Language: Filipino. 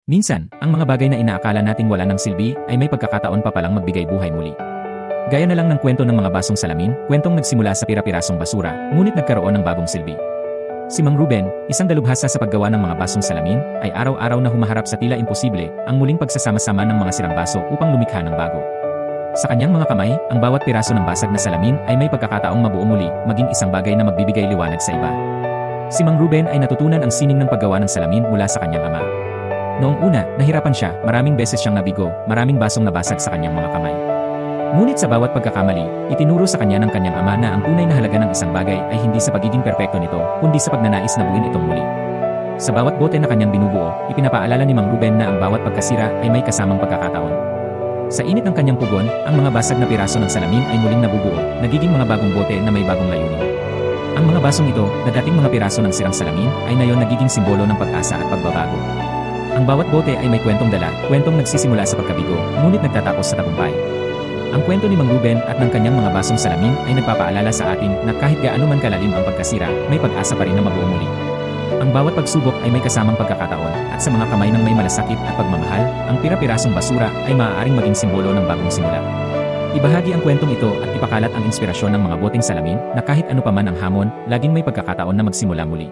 Minsan, ang mga bagay na inaakala nating wala ng silbi ay may pagkakataon pa palang magbigay buhay muli. Gaya na lang ng kwento ng mga basong salamin, kwentong nagsimula sa pira-pirasong basura, ngunit nagkaroon ng bagong silbi. Si Mang Ruben, isang dalubhasa sa paggawa ng mga basong salamin, ay araw-araw na humaharap sa tila imposible ang muling pagsasama-sama ng mga sirang baso upang lumikha ng bago. Sa kanyang mga kamay, ang bawat piraso ng basag na salamin ay may pagkakataong mabuo muli, maging isang bagay na magbibigay liwanag sa iba. Si Mang Ruben ay natutunan ang sining ng paggawa ng salamin mula sa kanyang ama. Noong una, nahirapan siya, maraming beses siyang nabigo, maraming basong nabasag sa kanyang mga kamay. Ngunit sa bawat pagkakamali, itinuro sa kanya ng kanyang ama na ang tunay na halaga ng isang bagay ay hindi sa pagiging perpekto nito, kundi sa pagnanais na buuin itong muli. Sa bawat bote na kanyang binubuo, ipinapaalala ni Mang Ruben na ang bawat pagkasira ay may kasamang pagkakataon. Sa init ng kanyang pugon, ang mga basag na piraso ng salamin ay muling nabubuo, nagiging mga bagong bote na may bagong layunin. Ang mga basong ito, na dating mga piraso ng sirang salamin, ay ngayon nagiging simbolo ng pag-asa at pagbabago. Ang bawat bote ay may kwentong dala, kwentong nagsisimula sa pagkabigo, ngunit nagtatapos sa tagumpay. Ang kwento ni Mang Ruben at ng kanyang mga basong salamin ay nagpapaalala sa atin na kahit gaano man kalalim ang pagkasira, may pag-asa pa rin na mabuo muli. Ang bawat pagsubok ay may kasamang pagkakataon, at sa mga kamay ng may malasakit at pagmamahal, ang pira-pirasong basura ay maaaring maging simbolo ng bagong simula. Ibahagi ang kwentong ito at ipakalat ang inspirasyon ng mga boteng salamin na kahit ano pa man ang hamon, laging may pagkakataon na magsimula muli.